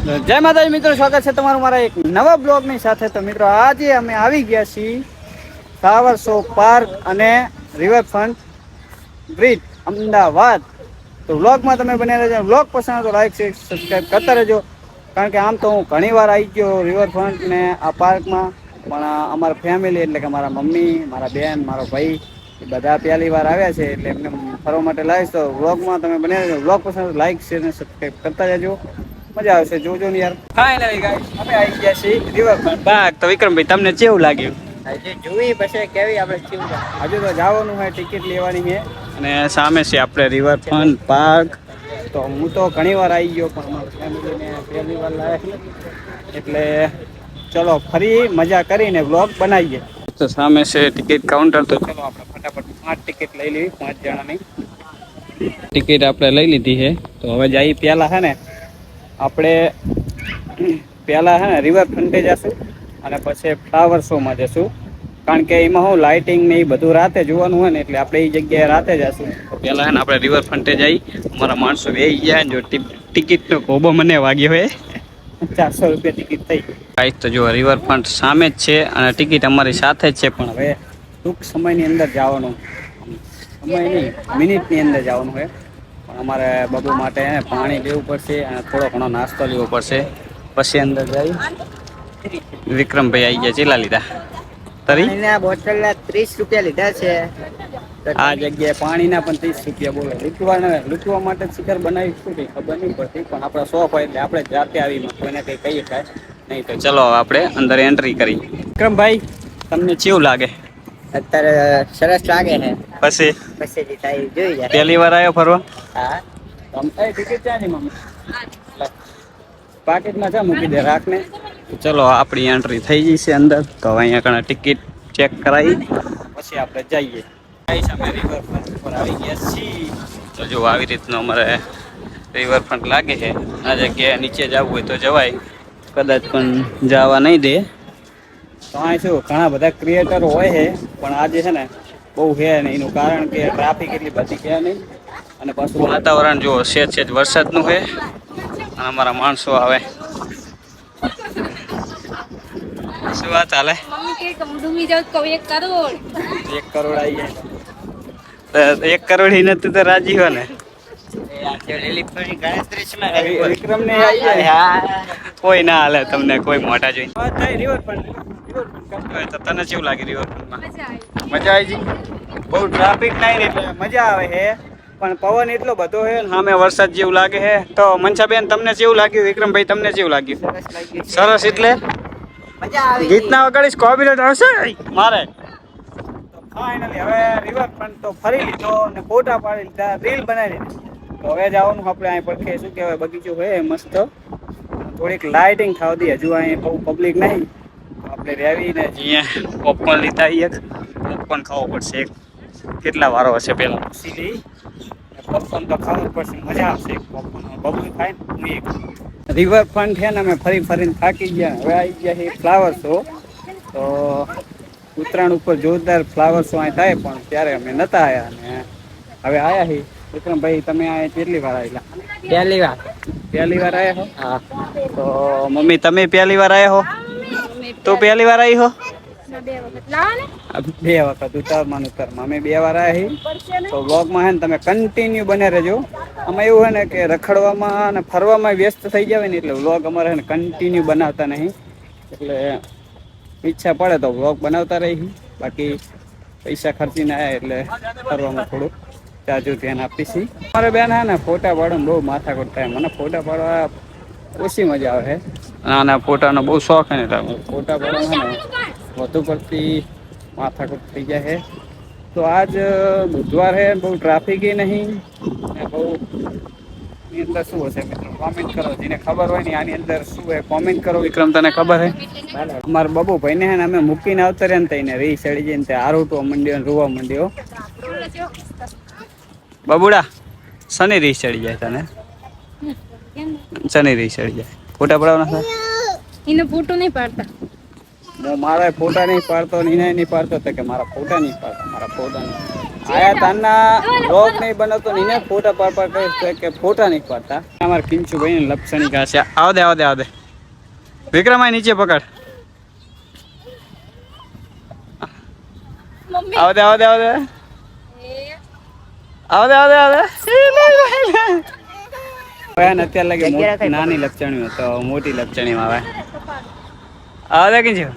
જય માતાજી મિત્રો, સ્વાગત છે તમારું મારા એક નવા બ્લોગની સાથે। તો મિત્રો આજે અમે આવી ગયા છીએ ફ્લાવર શો પાર્ક અને રિવરફ્રન્ટ બ્રિજ અમદાવાદ। તો વ્લોગમાં તમે બને રહેજો। વ્લોગ પસંદ તો લાઈક શેર સબસ્ક્રાઈબ કરતા રહેજો, કારણ કે આમ તો હું ઘણી વાર આવી ગયો રિવરફ્રન્ટ ને આ પાર્કમાં, પણ અમારા ફેમિલી એટલે કે મારા મમ્મી, મારા બેન, મારો ભાઈ એ બધા પહેલી વાર આવ્યા છે, એટલે એમને ફરવા માટે લાવીશ। તો વ્લોગમાં તમે બને રહેજો। વ્લોગ પસંદ તો લાઈક શેર અને સબસ્ક્રાઈબ કરતા રહેજો, મજા આવશે, જોજો ને યાર। ફાઇનલી ગાઈસ અમે આવી ગયા છીએ રિવરફ્રન્ટ પાર્ક। તો વિક્રમભાઈ તમને કેવું લાગ્યું? હજી જોઈ પછી કેવી આપણે કેવું હજુ તો જવાનું છે, ટિકિટ લેવાની છે, અને સામે છે આપણે રિવરફ્રન્ટ પાર્ક। તો હું તો ઘણી વાર આવી ગયો, પણ અમારી ફેમિલીને પહેલી વાર લાવ્યા છે, એટલે ચલો ફરી મજા કરીને વ્લોગ બનાવીએ। તો સામે છે ટિકિટ કાઉન્ટર। તો ચલો આપણે ફટાફટ 5 ટિકિટ લઈ લેવી, 5 જણાની ટિકિટ આપણે લઈ લીધી છે। તો હવે જઈએ પહેલા છે ને આપણે પહેલા છે ને રિવરફ્રન્ટે જશું અને પછી ફ્લાવર શોમાં જશું, કારણ કે એમાં હું લાઇટિંગ ને એ બધું રાતે જોવાનું હોય ને, એટલે આપણે એ જગ્યાએ રાતે જશું। તો પહેલા છે ને આપણે રિવરફ્રન્ટે જઈ, અમારા માણસો બેસી ગયા। જો ટિકિટનો કોબો મને વાગ્યો હોય, 400 રૂપિયા ટિકિટ થઈ ગાઈસ। તો જો રિવરફ્રન્ટ સામે જ છે અને ટિકિટ અમારી સાથે જ છે, પણ હવે ટૂંક સમયની અંદર જવાનું, સમય નહીં મિનિટની અંદર જવાનું હોય। પણ અમારે બબુ માટે પાણી લેવું પડશે અને થોડો ઘણો નાસ્તો લેવો પડશે, પછી અંદર જઈ। વિક્રમભાઈ આવી ગયા, ચેલા લીધા? પાણીના બોટલના 30 રૂપિયા લીધા છે। આ જગ્યાએ પાણીના પણ 30 રૂપિયા બોલે। લૂંટવા માટે શિકાર બનાવી શું કંઈ ખબર નહીં પડતી, પણ આપણા શોખ હોય એટલે આપણે જાતે આવી કોઈને કંઈ કહીએ કાંઈ નહીં। તો ચલો આપણે અંદર એન્ટ્રી કરી। વિક્રમભાઈ તમને કેવું લાગે? અત્યારે સરસ લાગે છે, પછી પછી થાય જોઈ જાય। પહેલી વાર આવ્યો ફરવા? હા। ટિકિટ ક્યાં છે મમ્મી? પાકીટમાં છે, મૂકી દે રાખને। ચલો આપણી એન્ટ્રી થઈ ગઈ છે અંદર। તો હવે અહીંયા કણે ટિકિટ ચેક કરાવી પછી આપણે જઈએ। અમે રિવરફ્રન્ટ ઉપર આવી ગયા છીએ। તો જો આવી રીતનું અમારે રિવરફ્રન્ટ લાગે છે। આ જગ્યાએ નીચે જવું હોય તો જવાય, કદાચ પણ જવા નહીં દે। તો અહીં શું ઘણા બધા ક્રિએટરો હોય છે, પણ આજે છે ને બહુ છે ને, એનું કારણ કે ટ્રાફિક એટલી બધી છે નહીં, અને પાછું વાતાવરણ જો સેજ વરસાદનું છે, અને અમારા માણસો આવે। શું વાત હાલે? મમ્મી કે હું ડૂબી જાઉં તો 1 કરોડ 1 કરોડ આવી જાય તો 1 કરોડ ही નથી તો રાજી હો ને? વિક્રમ ને કોઈ ના હાલે, તમને કોઈ મોટા જોઈ તો તને કેવું લાગે રિવરફ્રન્ટમાં? મજા આવી ગઈ? બહુ ટ્રાફિક નહીં એટલે મજા આવે છે, પણ પવન એટલો બધો છે ને સામે વરસાદ જેવું લાગે છે। તો મનસાબેન તમને કેવું લાગ્યું? વિક્રમભાઈ તમને કેવું લાગ્યું? સરસ એટલે મજા આવી ગીત ના વગાડીશ, કોપીરાઈટ આવશે મારે। ફાઇનલી હવે રિવરફ્રન્ટ તો ફરી લીધો અને ફોટા પાડી લીધા, રીલ બનાવી લીધી। તો હવે જવાનું આપણે અહીં પડખે શું કહેવાય બગીચો હોય મસ્ત, થોડીક લાઇટિંગ થાવતી, હજુ અહીં બહુ પબ્લિક નહીં, તો આપણે રેવીને અહીંયા પોપકોર્ન લીધા, એક પોપકોર્ન ખાવો પડશે। એક કેટલા વારો હશે પહેલાં પૂછી લઈ, પોપકોર્ન તો ખાવું જ પડશે, મજા આવશે। પોપકોર્ન બબુ ખાય ને હું એક રિવરફ્રન્ટ છે ને અમે ફરી ફરીને થાકી ગયા। હવે આવી ગયા છે ફ્લાવર શો। તો ઉત્તરાયણ ઉપર જોરદાર ફ્લાવર શો અહીં થાય, પણ ત્યારે અમે નહોતા આવ્યા, અને હવે આવ્યા છીએ। વિક્રમભાઈ તમે આ કેટલી વાર આવેલા? પહેલી વાર આવ્યા છો? હા। તો મમ્મી તમે પહેલી વાર આવ્યા હો? તો પહેલી વાર આવી હો? 2 વખત લાવો ને 2 વખત ઉતારમાં અમે 2 વાર આવ્યા છીએ। તો વ્લોગમાં છે ને તમે કન્ટિન્યુ બને રહેજો। આમાં એવું હોય ને કે રખડવામાં અને ફરવામાં વ્યસ્ત થઈ જાય ને, એટલે વ્લોગ અમારે છે ને કન્ટિન્યુ બનાવતા નહીં, એટલે ઈચ્છા પડે તો વ્લોગ બનાવતા રહી, બાકી પૈસા ખર્ચીને આવ્યા એટલે ફરવામાં થોડુંક જાજુ ધ્યાન આપીશી। મારે બેન હે ને ફોટા પાડવામાં બહુ માથાકૂટ થાય, મને ફોટા પાડવા ઓછી મજા આવે છે, આના ફોટાનો બહુ શોખ છે ને, ફોટા પાડવામાં વધુ પડતી માથાકૂટ થઈ જાય છે। તો આજ બુધવાર છે, બહુ ટ્રાફિક નહીં, બહુ એની અંદર શું હશે મિત્રો કોમેન્ટ કરો, જેને ખબર હોય ને આની અંદર શું હોય કોમેન્ટ કરો। વિક્રમ તને ખબર છે? અમારા બબુ ભાઈ ને અમે મૂકીને આવતા રહ્યા ને, તઈને રહી ચડી જઈને ત્યાં આરોટવા માંડ્યો ને રોવા માંડ્યો। બબુડા શનિ રીસ ચડી જાય તને? શનિ રીસ ચડી જાય? ફોટા પડાવવાના થાય એને ફોટો નહીં પાડતા, હું મારા ફોટા નહીં પાડતો, એને નહીં પાડતો, તો કે મારા ફોટા નહીં પાડતા, મારા ફોટા નહીં। આયા તાના બ્લોગ નહીં બનાવતો ને એને ફોટા પાડ કહે કે ફોટા નહીં પાડતા. અમારે કિંચુ ભાઈ ને લપસણી કાશે. આવ દે વિક્રમ આ નીચે પકડ. મમ્મી આવ દે અત્યારે લાગે નાની લપચણીઓ તો મોટી લપચણીમાં આવે. આવ દે કિંચુ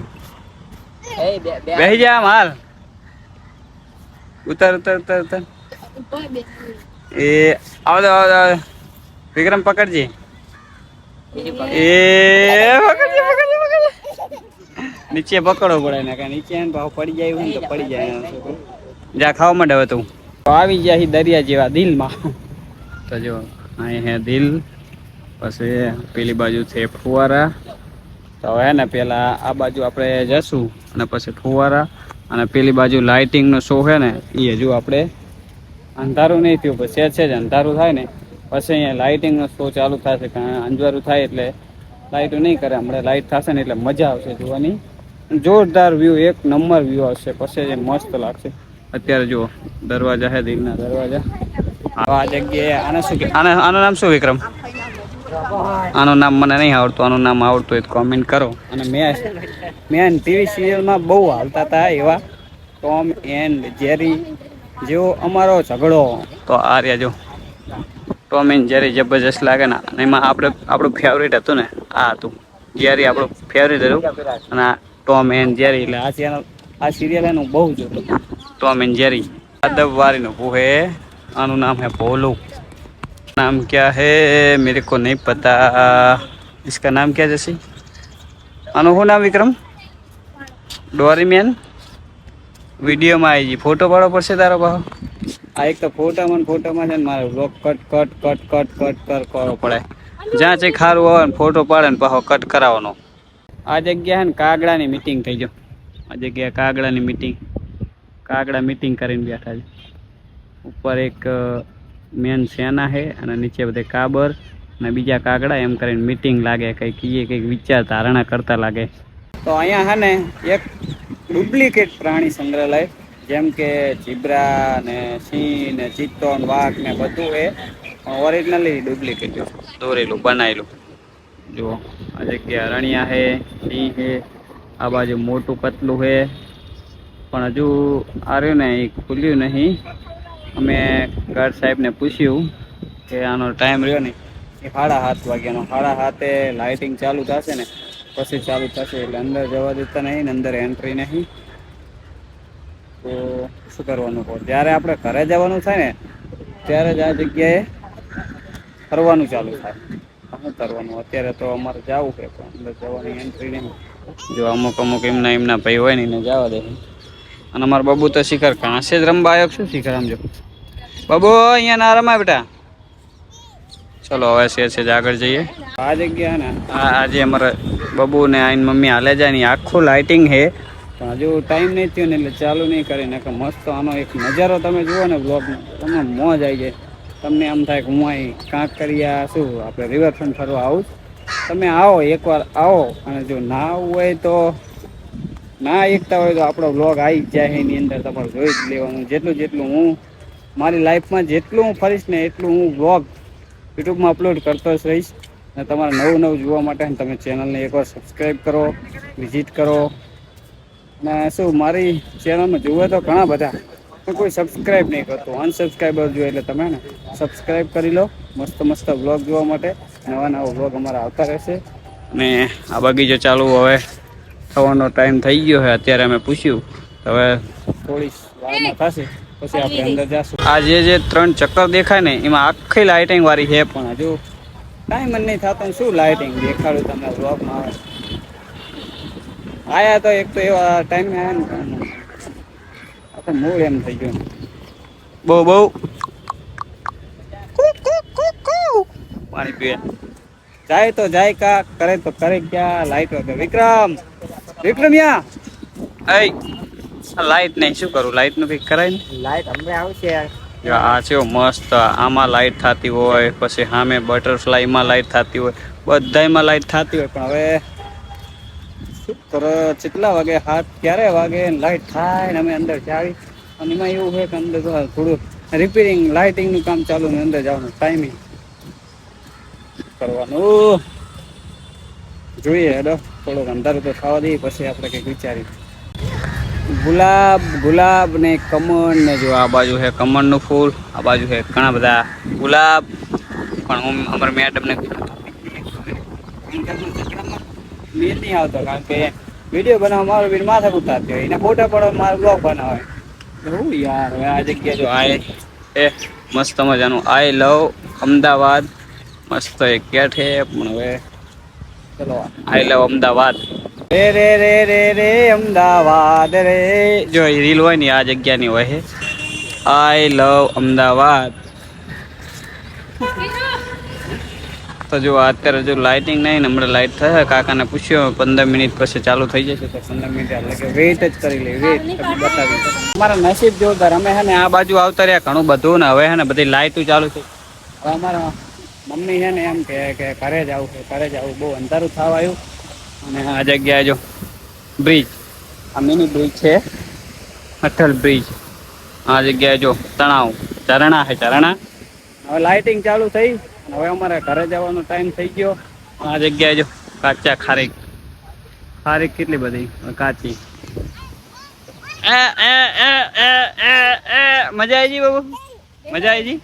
બેસી જા હાલ. ઉતર એ આવ દે વિક્રમ પકડજી. પકડજે નીચે પકડવો પડે ને કે નીચે ભાવ પડી જાય હોય તો પડી જાય. જા ખાવા માંડે હવે તું. આવી ગયા દરિયા જેવા દિલમાં. તો જો અહીં હે દિલ, પછી પેલી બાજુ છે ફુવારા. તો હવે ને પેલા આ બાજુ આપણે જશું અને પછી ફુવારા અને પેલી બાજુ લાઇટિંગનો શો છે ને એ હજુ આપણે અંધારું નહીં થયું, પછી છે જ અંધારું થાય ને પછી અહીંયા લાઇટિંગનો શો ચાલુ થશે. કારણ અંજવારું થાય એટલે લાઇટો નહીં કરે, હમણાં લાઇટ થશે ને એટલે મજા આવશે જોવાની. જોરદાર વ્યૂ, એક નંબર વ્યૂ આવશે, પછી મસ્ત લાગશે. અત્યારે જુઓ દરવાજા છે, દિલના દરવાજા. આ જગ્યાએ આનું નામ શું વિક્રમ? આનું નામ મને નહીં આવડતું, આનું નામ આવડતું હોય તો કોમેન્ટ કરો. અને મેં ટીવી સિરિયલમાં બહુ હાલતા હતા એવા ટોમ એન્ડ જેરી જેવો અમારો ઝઘડો. તો આ રહ્યા જો ટોમ એન્ડ જેરી જબરજસ્ત લાગે ને. અને એમાં આપણું ફેવરેટ હતું ને આ હતું જેરી, આપણું ફેવરેટ હતું. અને આ ટોમ એન્ડ જેરી એટલે આ સિરિયલ એનું બહુ જોતું टॉम एंड जेरी. अदबवारी नो वो है, आनु नाम है भोलू. नाम क्या है मेरे को नहीं पता. इसका नाम क्या जैसे आनु हो नाम विक्रम? डोरेमोन. વિડીયોમાં આવી ગઈ. ફોટો પાડો પડશે તારો ભાવ. આ એક તો ફોટામાં છે ને મારે બ્લોગ કટ કરવો પડે. જ્યાં છે ખારું હોય ને ફોટો પાડે ને પાછો કટ કરાવવાનો. આ જગ્યા છે ને કાગડાની મીટિંગ થઈ ગયો. આ જગ્યા કાગડાની મીટિંગ, કાગડા મીટિંગ કરીને બેઠા છે. ઉપર એક મેન સેના છે અને નીચે બધે કાબર અને બીજા કાગડા, એમ કરીને મીટિંગ લાગે, કંઈક વિચાર ધારણા કરતા લાગે. તો અહીંયા છે ને એક ડુપ્લિકેટ પ્રાણી સંગ્રહાલય, જેમ કે ઝીબ્રા ને સિંહ ને ચિત્તો ને વાઘ ને બધું એ ઓરિજિનલી ડુપ્લિકેટ દોરેલું બનાવેલું. જુઓ આ જગ્યા રણિયા છે, સિંહ છે, આ બાજુ મોટું પતલું છે, પણ હજુ આવ્યું ને એ ખુલ્યું નહીં. અમે ગાર્ડ સાહેબને પૂછ્યું કે આનો ટાઈમ રહ્યો ને એ 7:30 વાગ્યાનો. 7:30 લાઇટિંગ ચાલુ થશે ને પછી ચાલુ થશે, એટલે અંદર જવા દેતા નહીં ને અંદર એન્ટ્રી નહીં. તો શું કરવાનું કહો, જ્યારે આપણે ઘરે જવાનું થાય ને ત્યારે જ આ જગ્યાએ ફરવાનું ચાલુ થાય. શું કરવાનું, અત્યારે તો અમારે જવું છે પણ અંદર જવાની એન્ટ્રી નહીં. જો અમુક એમના ભાઈ હોય ને એને જવા દે. અને અમારો બાબુ તો શિખર કાંસે જ રમવા આવ્યો. શું શિખર આમ જો બાબુ અહીંયા ના રમાય બેટા. ચલો હવે છે આગળ જઈએ. આ જગ્યા ને આજે અમારા બબુ ને આઈને મમ્મી હાલે જાય ને આખું લાઇટિંગ છે, પણ હજુ ટાઈમ નહીં થયો ને એટલે ચાલુ નહીં કરીને. મસ્ત આનો એક નજારો તમે જુઓ ને બ્લોગમાં, તમને મોજ આવી જાય. તમને આમ થાય કે હું અહીં કાંકરિયા શું આપણે રિવરફ્રન્ટ ફરવા આવું. તમે આવો, એકવાર આવો, અને જો ના આવવું હોય તો ના એકતા હોય તો આપણો બ્લોગ આવી જ જાય. એની અંદર તમારે જોઈ જ લેવાનું. જેટલું હું મારી લાઈફમાં જેટલું હું ફરીશ ને એટલું હું બ્લોગ યુટ્યુબમાં અપલોડ કરતો જ રહીશ. અને તમારે નવું જોવા માટે તમે ચેનલને એકવાર સબસ્ક્રાઈબ કરો, વિઝિટ કરો. અને શું મારી ચેનલમાં જુએ તો ઘણા બધા, પણ કોઈ સબસ્ક્રાઈબ નહીં કરતું. અનસબસ્ક્રાઈબર જોઈએ એટલે તમે ને સબસ્ક્રાઈબ કરી લો મસ્ત બ્લોગ જોવા માટે. નવા બ્લોગ અમારા આવતા રહેશે. અને આ બગીચો ચાલુ હવે થવાનો ટાઈમ થઈ ગયો છે. અત્યારે અમે પૂછ્યું હવે થોડી વારમાં થશે પછી આપણે અંદર જઈશું. આ જે 3 ચક્કર દેખાય ને એમાં આખી લાઇટિંગ વાળી છે, પણ હજુ ટાઈમ જ નહીં થતો. શું લાઇટિંગ દેખાડું તમને બ્લોગમાં. આવે આયા તો એક તો એવા ટાઈમે આવ્યા ને આખો મૂળ એમ થઈ ગયો. બહુ પાણી પીએ. જાય તો જાય કા, કરે તો કરે ક્યાં. લાઈટ વગર વિક્રમ યા લાઈટ નહીં, શું કરું? લાઈટ નું કઈક કરાય ને. લાઈટ હમણાં આવશે. આ છે મસ્ત, આમાં લાઈટ થતી હોય, પછી સામે બટરફ્લાયમાં લાઈટ થતી હોય, બધામાં લાઈટ થતી હોય. પણ હવે શું કરો, કેટલા વાગે, 7 ક્યારે વાગે લાઈટ થાય ને અમે અંદર ચાવી અને એમાં એવું છે કે અંદર તો થોડું રિપેરિંગ લાઇટિંગનું કામ ચાલુ ને અંદર જવાનું ટાઈમિંગ કરવાનું જોઈએ. હેડો થોડુંક અંધારું તો થવા દઈએ પછી આપણે કંઈક વિચારીએ. ગુલાબ ને કમળ ને જો આ બાજુ છે કમળનું ફૂલ, આ બાજુ છે ઘણા બધા ગુલાબ. પણ હું અમારા મેડમને મેં નહીં આવતો કારણ કે વિડીયો બનાવવા મારો બીર માથા ઉતારતી હોય, એના ફોટા પડવા મારો બ્લોગ બનાવે. હું યાર હવે આ જગ્યા જો આય એ મસ્ત મજાનું આઈ લવ અમદાવાદ મસ્ત એક ગેટ છે. પણ હવે ચલો આઈ લવ અમદાવાદ રે રે રે રે રે અમદાવાદ રે. જો રીલ હોય ને આ જગ્યાની હોય છે આઈ લવ અમદાવાદ. તો જો અત્યારે જો લાઇટિંગ નહીં ને હમણાં લાઇટ થશે. કાકાને પૂછ્યો 15 મિનિટ પછી ચાલુ થઈ જશે તો 15 મિનિટ એટલે કે વેઇટ જ કરી લે. વેઇટ બતાવી અમારા નસીબ જોરદાર. અમે છે ને આ બાજુ આવતા રહ્યા ઘણું બધું ને હવે છે ને બધી લાઇટો ચાલુ થઈ. હવે અમારા મમ્મી છે ને એમ કે ઘરે જ આવું ઘરે જ આવું, બહુ અંધારું થવા આવ્યું. અને આ જગ્યાએ જો બ્રિજ, આ મિની બ્રિજ છે અટલ બ્રિજ. આ જગ્યાએ જો તણાવ ઝરણા છે ઝરણા. હવે લાઇટિંગ ચાલુ થઈ હવે અમારે ઘરે જવાનો ટાઈમ થઈ ગયો. આ જગ્યાએ જો કાચા ખારીક ખારીક કેટલી બધી કાચી. મજા આવી ગઈ બાબુ, મજા આવી ગઈ.